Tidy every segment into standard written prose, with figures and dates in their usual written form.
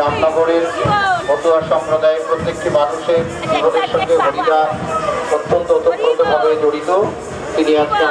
রামনগরের মতুয়া সম্প্রদায়ের প্রত্যেকটি মানুষের জীবনের সঙ্গে হরিদা অত্যন্ত ওতপ্রোতভাবে জড়িত। তিনি আজকে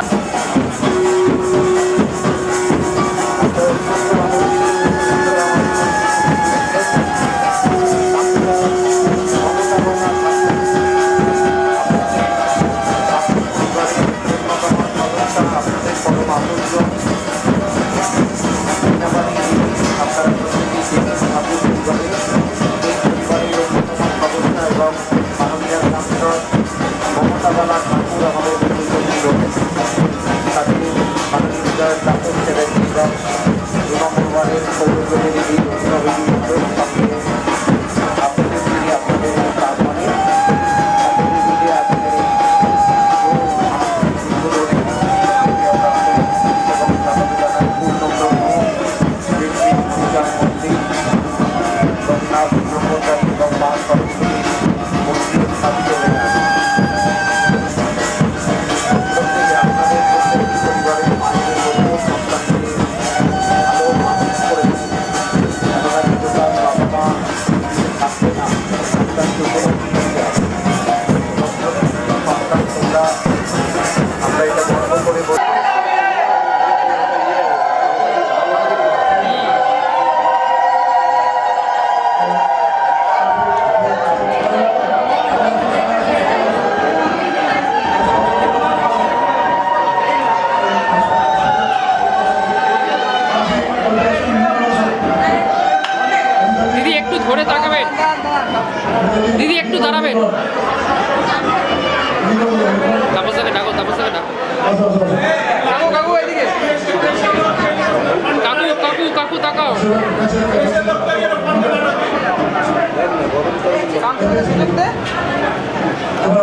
দিদি একটু দাঁড়াবেন। তাপসাকে ডাকো, তাপসাকে ডাকো। কাকু কাকু কাকু তাকাও।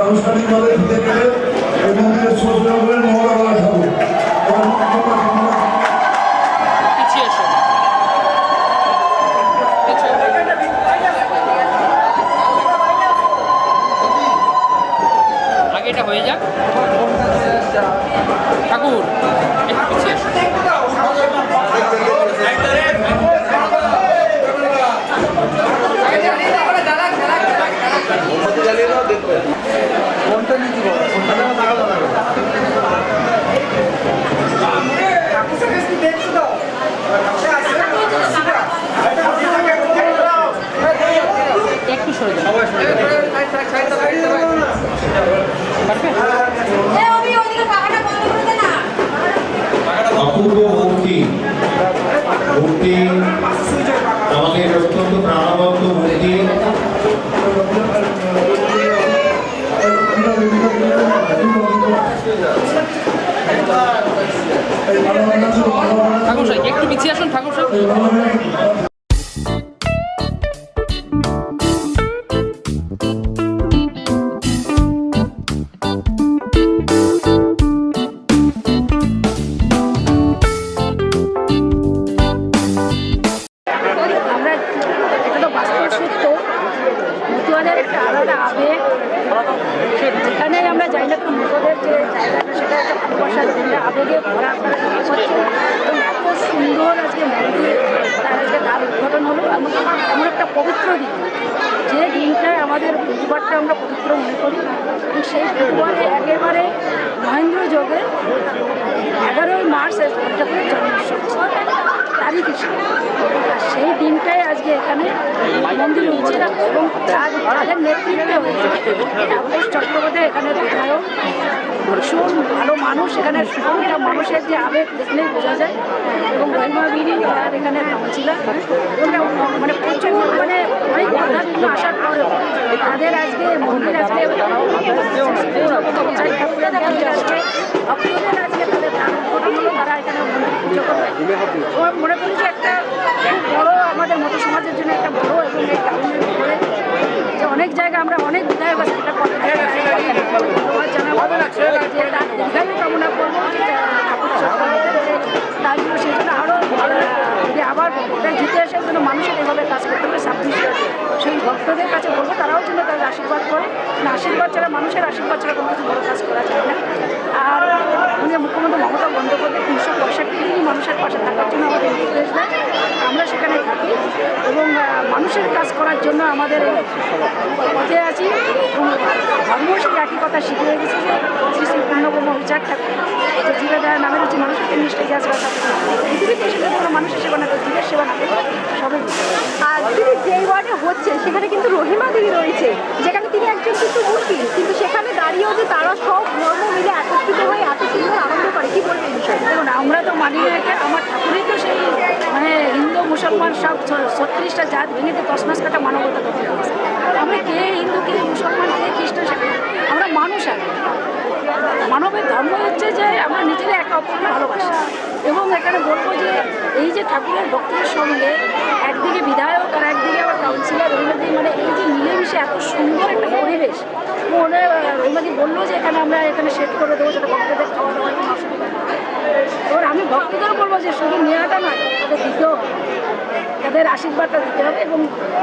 আনুষ্ঠানিকভাবে দিতে গেলে এই মন্দিরের সূর্যনগরের মহারাজ ঠাকুর পিছিয়ে এসো। আগে এটা হয়ে যাক। ঠাকুর একটু পিছিয়ে এসো। একটু সরে যাও। অপূর্ব মূর্তি মূর্তি আমাদের অত্যন্ত প্রাণবন্ত মূর্তি। ঠাকুর সাহেব একটু পিছিয়ে আসুন। ঠাকুর সাহেব যেখানে আমরা যাই না একটু মৃতদের যে জায়গাটা সেটা একটা ভালোবাসার আবেগে ভরা হচ্ছে এবং এত সুন্দর আজকে মন্দির তার আজকে তার উদ্ঘাটন হলো এমন একটা পবিত্র দিন, যে দিনটায় আমাদের পরিবারটা আমরা পবিত্র মনে করি এবং সেই পরিবারে একেবারে মহেন্দ্র যোগে 11ই মার্চ ঠাকুরের জন্মোৎসব তারিখ হিসেবে। আর সেই দিনটাই আজকে এখানে মন্দির হচ্ছে এবং তাদের নেতৃত্বে হয়েছে আবুল চট্টোপাধ্যায় এখানে বিধায়ক, ভীষণ ভালো মানুষ। এখানে প্রতিটা মানুষের যে আবেগ দেখলেই বোঝা যায় এবং রহিমাবিনী তার এখানে কাউন্সিলার মানে প্রচুর মানে অনেক বাধা বিঘ্ন আসার পরেও তাদের আজকে মন্দির আজকে ঠাকুরের মন্দির আজকে ভক্তদের আজকে তাদের দান উদ্বোধন হলো, তারা এখানে মন্দির পুজো করবে। আমার মনে করি যে একটা খুব বড়ো আমাদের মতো সমাজের জন্য একটা বড়ো এবং এই টাউনের উপরে যে অনেক জায়গায় আমরা অনেক বিধায়ক আছে এটা ধন্যবাদ জানাবো যে তার দীর্ঘায়ু কামনা করবো যে ঠাকুর তার জন্য সেই জন্য আরও যে আবার ওটা জিতে আসার জন্য মানুষের এভাবে কাজ করতে হবে 26 সেই ভক্তদের কাছে বলবো তারাও জন্য তাদের আশীর্বাদ করে না, আশীর্বাদ ছাড়া মানুষের আশীর্বাদ ছাড়া কোনো কিছু বড় কাজ করা যায় না। আর উনি মুখ্যমন্ত্রী মমতা বন্দ্যোপাধ্যায় 365 দিনই মানুষের পাশে থাকার জন্য আমাদের নির্দেশ দেয়, আমরা সেখানে থাকি এবং মানুষের করার জন্য আমাদের এই পথে আছি এবং ধর্ম সেই একই কথা শিখিয়ে গেছে যে শ্রী শ্রী পূর্ণব্রহ্ম বিচার ঠাকুর যে জীবের দ্বারা নামের হচ্ছে মানুষের নিষ্ঠায় আসবে পৃথিবীতে সেটা কোনো মানুষের সেবা না করে জীবের সেবা না করে সবই আর তিনি যেই ওয়ার্ডে হচ্ছে সেখানে কিন্তু রহিমা দিদি রয়েছে, যেখানে তিনি একজন কিন্তু মূর্তি, কিন্তু সেখানে দাঁড়িয়েও যে তারা সব ধর্ম মিলে একত্রিত হয়ে এত সুন্দর আনন্দ করে, কি বলবেন এই বিষয়ে? দেখুন আমরা তো মানি না এটা, আমার ঠাকুরই তো সেই মানে হিন্দু মুসলমান সব 36টা জাত ভেঙে তো তসমাস কাটা মানবতা করতে হবে। আমরা কে হিন্দু কে মুসলমান কে খ্রিস্টান সেটা না। আমরা মানুষ আগে মানবের ধর্ম হচ্ছে যে আমরা নিজেরা একে অপরকে ভালোবাসি এবং এখানে বলবো যে এই যে ঠাকুরের ভক্তদের সঙ্গে একদিকে বিধায়ক আর একদিকে আবার কাউন্সিলর রহিমাদি, মানে এই যে মিলেমিশে এত সুন্দর একটা পরিবেশ। মনে রহিমাদি বললো যে এখানে আমরা এখানে সেট করে দেবো যেটা ভক্তদের খাওয়া দাওয়ার কোনো অসুবিধা নেই। এবার আমি ভক্তদের বলবো যে শুধু নেওয়াটা নয়, তাদের দিতেও হবে, তাদের আশীর্বাদটা দিতে হবে এবং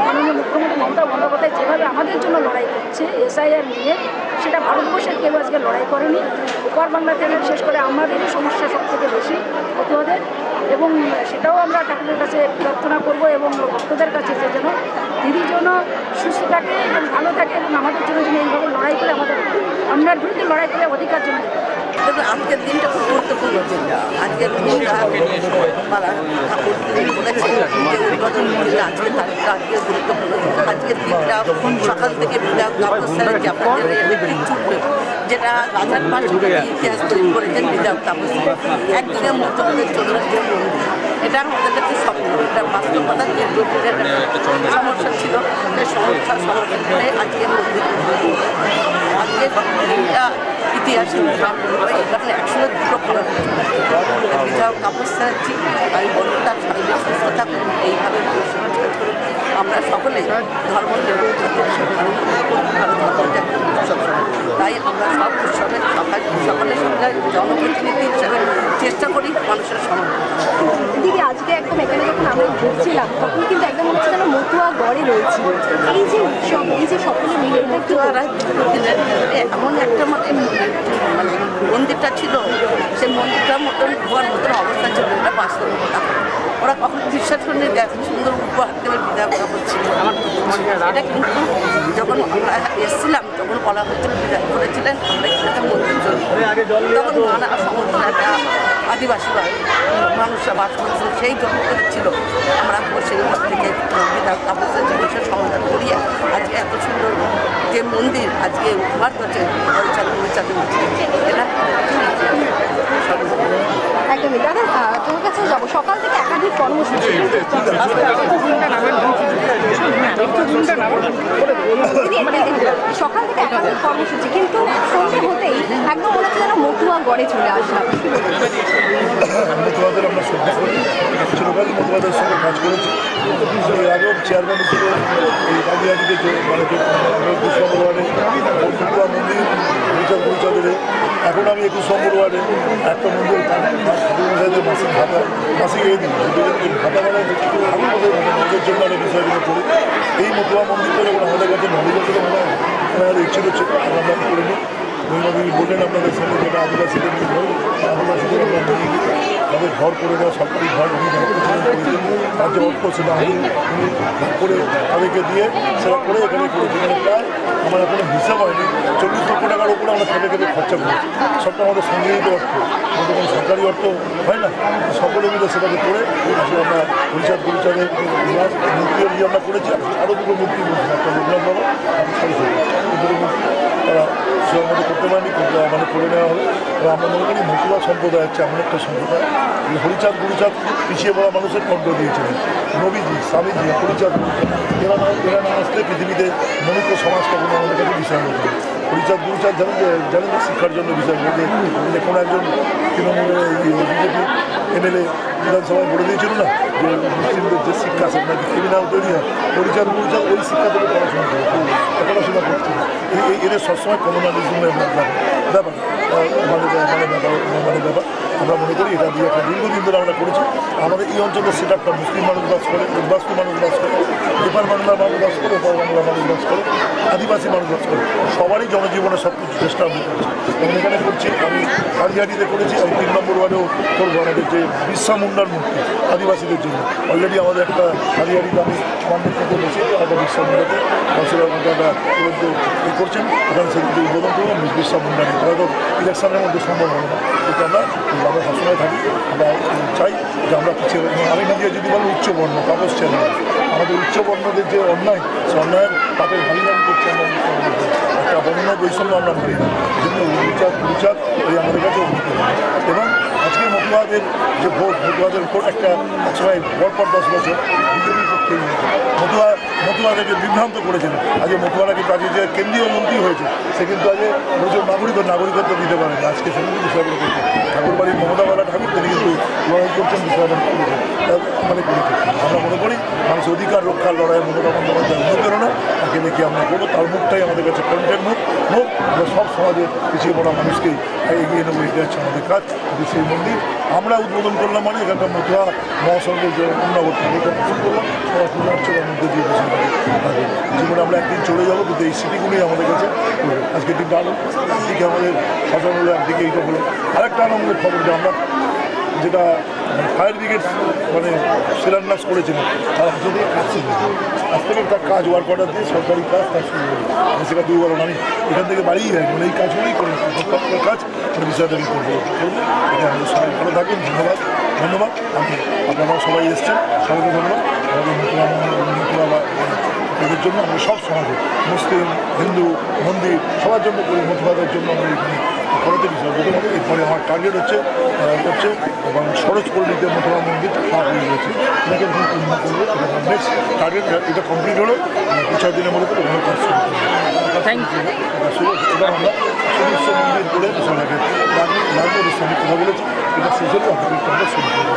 মাননীয় মুখ্যমন্ত্রী মমতা বন্দ্যোপাধ্যায় যেভাবে আমাদের জন্য লড়াই করছে SIR নিয়ে, সেটা ভারতবর্ষের কেউ আজকে লড়াই করেনি। ওপার বাংলা থেকে বিশেষ করে আমাদেরই সমস্যা সব থেকে বেশি ওদের, এবং সেটাও আমরা ঠাকুরের কাছে প্রার্থনা করব এবং ভক্তদের কাছে যে যেন দিদি যেন সুস্থ থাকে এবং ভালো থাকে এবং আমাদের জন্য যেন এইভাবে লড়াই করে আমাদের অন্যায়ের বিরুদ্ধে লড়াই করে অধিকার জন্য দেবে। দেখুন, আজকের দিনটা খুব গুরুত্বপূর্ণ দিন। আজকের দিনটা ঠাকুর বলেছে যে উদ্বোধন করলে আজকের তারিখটা আজকে গুরুত্বপূর্ণ। আজকের দিনটা সকাল থেকে বিধায়ক তাপস্যারের যে আপনাদের যেটা রাজার পাশে ইতিহাস তৈরি করেছেন বিধায়ক তাপস্যার, একদিকে মধ্যপ্রদেশ চন্দ্রের যে মন্দির, এটা আমাদের কাছে স্বপ্ন, এটা বাস্তবতা যে সমস্যা ছিল সেই সমস্যার সমাধান করে আজকের মন্দির। আজকের দিনটা ইতিহাসে এখানে 102টো ফলন বিধায়ক তাপস্যারজি, আমি বলব তার শারীরিক সুস্থ থাকুন, এইভাবে আমরা সকলে ধর্ম তাই আমরা সব উৎসবের সকলে জনপ্রতিনিধি হিসাবে চেষ্টা করি মানুষের সমাধান। দিদি আজকে একদম এখানে যখন আমরা ঘুরছিলাম তখন কিন্তু একদম মনে হচ্ছে যেন মতুয়া গড়ে রয়েছে। এই যে উৎসব, এই যে সকলে মিলে এটা একটু এমন একটা মানে মন্দিরটা ছিল, সেই মন্দিরটার মতন হওয়ার মতন অবস্থা ছিল, এটা বাস্তব কথা। ওরা কখনো বিশ্বাস করেনি যে এত সুন্দর উপহার দেবে বিধায়ক ছিল। এটা কিন্তু যখন আমরা এসেছিলাম তখন বলা হয়েছিল বিধায়ক করেছিলেন আমরা একটা মন্দির জন্য, তখন নানা সমস্ত একটা আদিবাসী মানুষরা বাস করছিল, সেই জন্য ছিল আমরা সেই ঘর থেকে বিধায়ক তাপসের জিনিসের সমাধান করিয়ে আজকে এত সুন্দর যে মন্দির আজকে উপহার করছে এটা একদমই। দাদা তোমার কাছে যাবো, সকাল থেকে একাধিক কর্মসূচি সকাল থেকে একাধিক কর্মসূচি, কিন্তু সন্ধ্যে হতেই একদম মনে হচ্ছে যেন মতুয়া গড়ে চলে আসলাম। মতুয়াদের আমরা শ্রদ্ধা করি, চিরকালই মতুয়াদের সঙ্গে কাজ করেছি। আমি আগেও চেয়ারম্যান হিসেবে এই কাজিয়াটিতে মানে নম্বর ওয়ার্ডে মতুয়া মন্দির পরিচয় এখন আমি 21 নম্বর ওয়ার্ডে একটা মন্দির ঠাকুরমশাইদের মাসিক ভাতা মাসিক এই দিন ভাতা মানে ঠাকুরমশাইদের জন্য আমি বিষয়গুলো করি। এই মতুয়া মন্দিরটা যখন আমাদের কাছে নলেজ থেকে আমাদের ইচ্ছে হচ্ছে আমরা করে নিই। রহিমাদি বললেন আপনাদের সঙ্গে যেটা আদিবাসীদের নিয়ে ঘর, আদিবাসীদের আমরা নিয়ে গিয়ে তাদের ঘর করে দেওয়া, সরকারি ঘর উনি তার যে অর্থ সেটা উনি ভাগ করে তাদেরকে দিয়ে সেটা করে এখানে করেছি। মানে প্রায় আমার এখনো হিসাব হয়নি 40 লক্ষ টাকার উপরে আমরা খেতে খেতে খরচা করেছি। সবটা আমাদের সংগৃহীত অর্থ, আমাদের কোনো সরকারি অর্থ হয় না, সকলে মিলে সেটাকে করে আজকে আমরা পরিচাদের মূর্তিও দিয়ে আমরা করেছি। আরও দুটো মূর্তি একটা লোকনাথ বাবা দুটো মূর্তি তারা সেটার মধ্যে করতে পারেনি, কিন্তু আমাদের করে নেওয়া হবে। এবং আমরা মনে করি মতুয়া সম্প্রদায় হচ্ছে এমন একটা সম্প্রদায়, হরিচাঁদ গুরুচাঁদ পিছিয়ে পড়া মানুষের কণ্ঠ দিয়েছিলেন। নবীজি, স্বামীজি, হরিচাঁদ এরা না আসলে পৃথিবীতে মনুষ্য সমাজ কখনো আমাদের কাছে বিষয় হতো। হরিচাঁদ গুরুচাঁদ জানেন যে শিক্ষার জন্য বিষয় বলতে যে কোনো একজন তৃণমূলের বিজেপি MLA বিধানসভায় বলে দিয়েছিল না যে মুসলিমদের যে শিক্ষা আছে নাকি ক্রিমিনাল তৈরি হয়, হরিচাঁদ গুরুচাঁদ ওই শিক্ষা থেকে পড়াশোনা করছে। এদের সবসময় কমিউনালিজমের মধ্যে ব্যাপার ব্যাপার আমরা মনে করি এটা দিয়ে একটা দীর্ঘদিন ধরে আমরা করেছি। আমাদের এই অঞ্চলের সেট আপটা মুসলিম মানুষ বাস করে, উদ্বাস্তু মানুষ বাস করে, এপার বাংলার মানুষ বাস করে, ওপার বাংলার মানুষ বাস করে, আদিবাসী মানুষ বাস করে, সবারই জনজীবনে সব কিছু চেষ্টা আমি করছি। এবং এখানে করছি, আমি কালিহাটিতে করেছি, আমি 3 নম্বর ওয়ার্ডেও করবো। আমাদের যে বিরসা মুন্ডার মূর্তি আদিবাসীদের জন্য অলরেডি আমাদের একটা কালিহাটিতে আমি সমান্বিত থেকে বসে একটা বিরসা মুন্ডাতে কাউন্সিলর মধ্যে একটা এ করছেন, ওখানে সেদিকে উদ্বোধন করবো বিরসা মুন্ডাকে। তারা তো ইলেকশনের মধ্যে সম্ভব হবে না, কিন্তু আমরা সবসময় থাকি। আমরা চাই যে আমরা পিছিয়ে, আমি নিজে যদি বলি উচ্চবর্ণ তাপস চ্যানেল, আমাদের উচ্চবর্ণদের যে অন্যায়, সে অন্যায়ের তাদের ভাগিদারি করছে। আমরা একটা বর্ণ বৈষম্য আমরা মানি না, যেগুলো বিচার এই আমাদের কাছে অভিজ্ঞ। এবং আজকে মতুয়াদের যে মতুয়াদের ভোট একটা একসময় পরপর 10 বছর বিজেপির পক্ষে মতুয়াদেরকে বিভ্রান্ত করেছিলেন। আজকে মতুয়ারা কিন্তু আজকে যে কেন্দ্রীয় মন্ত্রী হয়েছে, সে কিন্তু আজকে প্রচুর নাগরিকত্ব দিতে পারে না। আজকে সে কিন্তু বিষয়গুলো করছে। ঠাকুরবাড়ির মমতাওয়ালা ঠাকুর তিনি কিন্তু লড়াই করছেন, বিষয়টা মানে করেছে। আমরা মনে করি মানুষের অধিকার রক্ষার লড়াই মমতা বন্দ্যোপাধ্যায় অনুপ্রেরণা, তাকে দেখে আমরা করবো। তার মুখটাই আমাদের কাছে কন্টেন্ট মুখ। আমরা সব সমাজের পিছিয়ে পড়া মানুষকেই এগিয়ে নেবো, এটা হচ্ছে আমাদের কাজ। সেই মন্দির আমরা উদ্বোধন করলাম, মানে এখানটা মতুয়া মহাসংঘের যে অন্নবর্তী এটা উদ্বোধন করলাম, পূজা অর্চনার মধ্যে দিয়ে জীবনে আমরা একদিন চলে যাবো, কিন্তু এই স্মৃতিগুলোই আমাদের কাছে আজকের দিনটা আনন্দ। একদিকে আমাদের শাসন হলো, একদিকে এইটা হলো। আরেকটা আনন্দের খবর যে আমরা যেটা ফায়ার ব্রিগেড মানে শিলান্যাস করেছিলেন, তার হাতে দিয়ে কাজ শুরু হয়েছে। আজ থেকে তার কাজ ওয়ার্ক অর্ডার দিয়ে সরকারি কাজ তার শুরু হয়েছে। আমি সেটা দুর্বল, আমি এখান থেকে বাড়িই যাই, মানে এই কাজগুলোই করি, কাজ বিষয়টা আমি করবো। এটা আমাদের সবাই ভালো থাকবেন। ধন্যবাদ। আমি আপনারা সবাই এসছেন, সবাইকে ধন্যবাদ। আমাদের এদের জন্য আমরা সব সমাজে মুসলিম, হিন্দু, মন্দির সবার জন্য করি, মতুয়াদের জন্য আমরা এখানে করাতে বিষয়। এরপরে আমার টার্গেট হচ্ছে এবং সরোজপল্লীতে মতুয়া মন্দিরটা খাওয়া হয়ে গেছে, এটাকে পূর্ণ করবো। নেক্সট টার্গেট এটা কমপ্লিট হলো, 2-4 দিনের মধ্যে ওখানে কাজ শুরু করবো। Thank you. এবার আমরা সদস্য মন্দির করে বিষয়টাকে লাগবে, সঙ্গে কথা বলেছি, এটা শেষ হলে আপনাদের শুরু করবো।